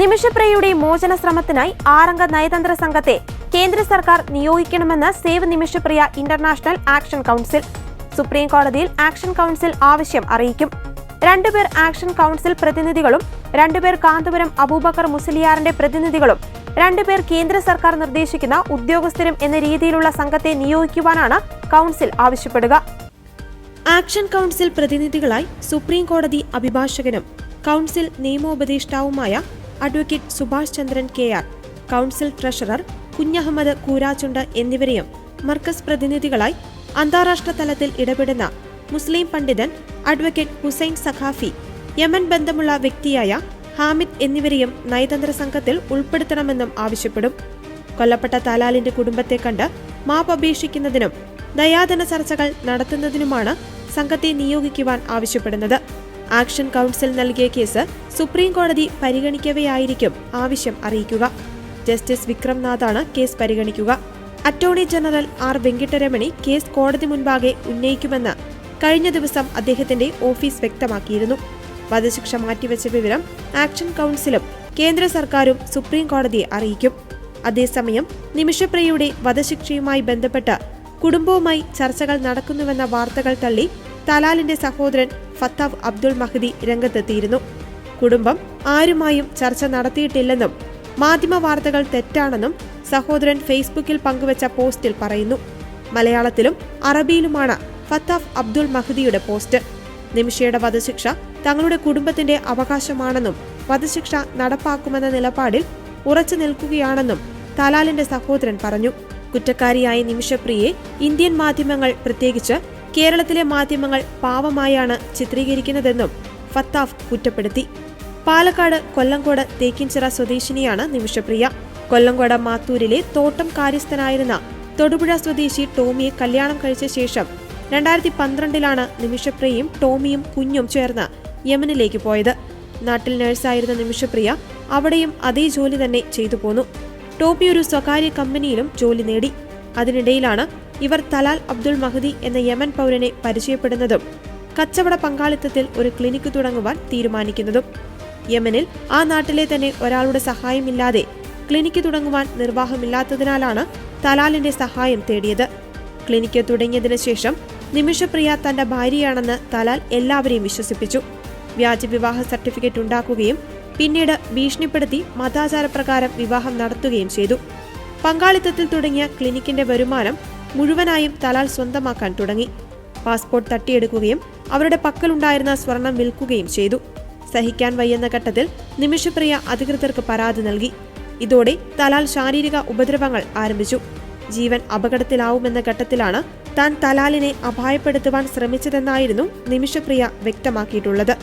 നിമിഷപ്രിയയുടെ മോചന ശ്രമത്തിനായി 6-അംഗ നയതന്ത്ര സംഘത്തെ കേന്ദ്ര സർക്കാർ നിയോഗിക്കണമെന്ന് save Nimishapriya international action council. Supreme കോടതിയിൽ ആക്ഷൻ കൗൺസിൽ ആവശ്യം അറിയിക്കും. 2 പേർ ആക്ഷൻ കൗൺസിൽ പ്രതിനിധികളും 2 പേർ കാന്തപുരം അബൂബക്കർ മുസ്ലിയാറിന്റെ പ്രതിനിധികളും 2 പേർ കേന്ദ്ര സർക്കാർ നിർദ്ദേശിക്കുന്ന ഉദ്യോഗസ്ഥരും എന്ന രീതിയിലുള്ള സംഘത്തെ നിയോഗിക്കുവാനാണ് കൗൺസിൽ ആവശ്യപ്പെടുക. ആക്ഷൻ കൗൺസിൽ പ്രതിനിധികളായി സുപ്രീം കോടതി അഭിഭാഷകനും കൗൺസിൽ നിയമോപദേഷ്ടാവുമായ advocate Subhash Chandran KR, council treasurer Kunhahammad Koorachundu എന്നിവരെയും മർക്കസ് പ്രതിനിധികളായി അന്താരാഷ്ട്ര തലത്തിൽ ഇടപെടുന്ന മുസ്ലിം പണ്ഡിതൻ അഡ്വക്കേറ്റ് ഹുസൈൻ സഖാഫി, യമൻ ബന്ധമുള്ള വ്യക്തിയായ ഹാമിദ് എന്നിവരെയും നയതന്ത്ര സംഘത്തിൽ ഉൾപ്പെടുത്തണമെന്നും ആവശ്യപ്പെടും. കൊല്ലപ്പെട്ട തലാലിന്റെ കുടുംബത്തെ കണ്ട് മാപ്പപേക്ഷിക്കുന്നതിനും ദയാധന ചർച്ചകൾ നടത്തുന്നതിനുമാണ് സംഘത്തെ നിയോഗിക്കുവാൻ ആവശ്യപ്പെടുന്നത്. ആക്ഷൻ കൗൺസിൽ നൽകിയ കേസ് സുപ്രീം കോടതി പരിഗണിക്കവെയായിരിക്കും ആവശ്യം അറിയിക്കുക. ജസ്റ്റിസ് വിക്രംനാഥാണ് കേസ് പരിഗണിക്കുക. Attorney general R. Venkataramani case കോടതി മുൻപാകെ ഉന്നയിക്കുമെന്ന് കഴിഞ്ഞ ദിവസം അദ്ദേഹത്തിന്റെ ഓഫീസ് വ്യക്തമാക്കിയിരുന്നു. വധശിക്ഷ മാറ്റിവെച്ച വിവരം ആക്ഷൻ കൗൺസിലും കേന്ദ്ര സർക്കാരും സുപ്രീം കോടതിയെ അറിയിക്കും. അതേസമയം നിമിഷപ്രിയയുടെ വധശിക്ഷയുമായി ബന്ധപ്പെട്ട് കുടുംബവുമായി ചർച്ചകൾ നടക്കുന്നുവെന്ന വാർത്തകൾ തള്ളി തലാലിന്റെ സഹോദരൻ ഫത്താഫ് അബ്ദുൾ മഹ്ദി രംഗത്തെത്തിയിരുന്നു. കുടുംബം ആരുമായും ചർച്ച നടത്തിയിട്ടില്ലെന്നും മാധ്യമ വാർത്തകൾ തെറ്റാണെന്നും സഹോദരൻ ഫേസ്ബുക്കിൽ പങ്കുവച്ച പോസ്റ്റിൽ പറയുന്നു. മലയാളത്തിലും അറബിയിലുമാണ് ഫത്താഫ് അബ്ദുൾ മഹ്ദിയുടെ പോസ്റ്റ്. നിമിഷയുടെ വധശിക്ഷ തങ്ങളുടെ കുടുംബത്തിന്റെ അവകാശമാണെന്നും വധശിക്ഷ നടപ്പാക്കുമെന്ന നിലപാടിൽ ഉറച്ചു നിൽക്കുകയാണെന്നും തലാലിന്റെ സഹോദരൻ പറഞ്ഞു. കുറ്റക്കാരിയായ നിമിഷപ്രിയയെ ഇന്ത്യൻ മാധ്യമങ്ങൾ, പ്രത്യേകിച്ച് കേരളത്തിലെ മാധ്യമങ്ങൾ പാവമായാണ് ചിത്രീകരിക്കുന്നതെന്നും ഫത്താഫ് കുറ്റപ്പെടുത്തി. പാലക്കാട് കൊല്ലങ്കോട് തേക്കിൻചിറ സ്വദേശിനിയാണ് നിമിഷപ്രിയ. കൊല്ലങ്കോട് മാത്തൂരിലെ തോട്ടം കാര്യസ്ഥനായിരുന്ന തൊടുപുഴ സ്വദേശി ടോമിയെ കല്യാണം കഴിച്ച ശേഷം 2012-ലാണ് നിമിഷപ്രിയയും ടോമിയും കുഞ്ഞും ചേർന്ന് യമനിലേക്ക് പോയത്. നാട്ടിൽ നഴ്സായിരുന്ന നിമിഷപ്രിയ അവിടെയും അതേ ജോലി തന്നെ ചെയ്തു പോന്നു. ടോമി ഒരു സ്വകാര്യ കമ്പനിയിലും ജോലി നേടി. അതിനിടയിലാണ് ഇവർ തലാൽ അബ്ദുൾ മഹ്ദി എന്ന യമൻ പൗരനെ പരിചയപ്പെടുന്നതും കച്ചവട പങ്കാളിത്തത്തിൽ ഒരു ക്ലിനിക്ക് തുടങ്ങുവാൻ തീരുമാനിക്കുന്നതും. യമനിൽ ആ നാട്ടിലെ തന്നെ ഒരാളുടെ സഹായമില്ലാതെ ക്ലിനിക്ക് തുടങ്ങുവാൻ നിർവാഹമില്ലാത്തതിനാലാണ് തലാലിന്റെ സഹായം തേടിയത്. ക്ലിനിക്ക് തുടങ്ങിയതിനു ശേഷം നിമിഷപ്രിയ തന്റെ ഭാര്യയാണെന്ന് തലാൽ എല്ലാവരെയും വിശ്വസിപ്പിച്ചു. വ്യാജ വിവാഹ സർട്ടിഫിക്കറ്റ് ഉണ്ടാക്കുകയും പിന്നീട് ഭീഷണിപ്പെടുത്തി മതാചാരപ്രകാരം വിവാഹം നടത്തുകയും ചെയ്തു. പങ്കാളിത്തത്തിൽ തുടങ്ങിയ ക്ലിനിക്കിന്റെ വരുമാനം മുഴുവനായും തലാൽ സ്വന്തമാക്കാൻ തുടങ്ങി. പാസ്പോർട്ട് തട്ടിയെടുക്കുകയും അവരുടെ പക്കലുണ്ടായിരുന്ന സ്വർണം വിൽക്കുകയും ചെയ്തു. സഹിക്കാൻ വയ്യെന്ന ഘട്ടത്തിൽ നിമിഷപ്രിയ അധികൃതർക്ക് പരാതി നൽകി. ഇതോടെ തലാൽ ശാരീരിക ഉപദ്രവങ്ങൾ ആരംഭിച്ചു. ജീവൻ അപകടത്തിലാവുമെന്ന ഘട്ടത്തിലാണ് താൻ തലാലിനെ അപായപ്പെടുത്തുവാൻ ശ്രമിച്ചതെന്നായിരുന്നു നിമിഷപ്രിയ വ്യക്തമാക്കിയിട്ടുള്ളത്.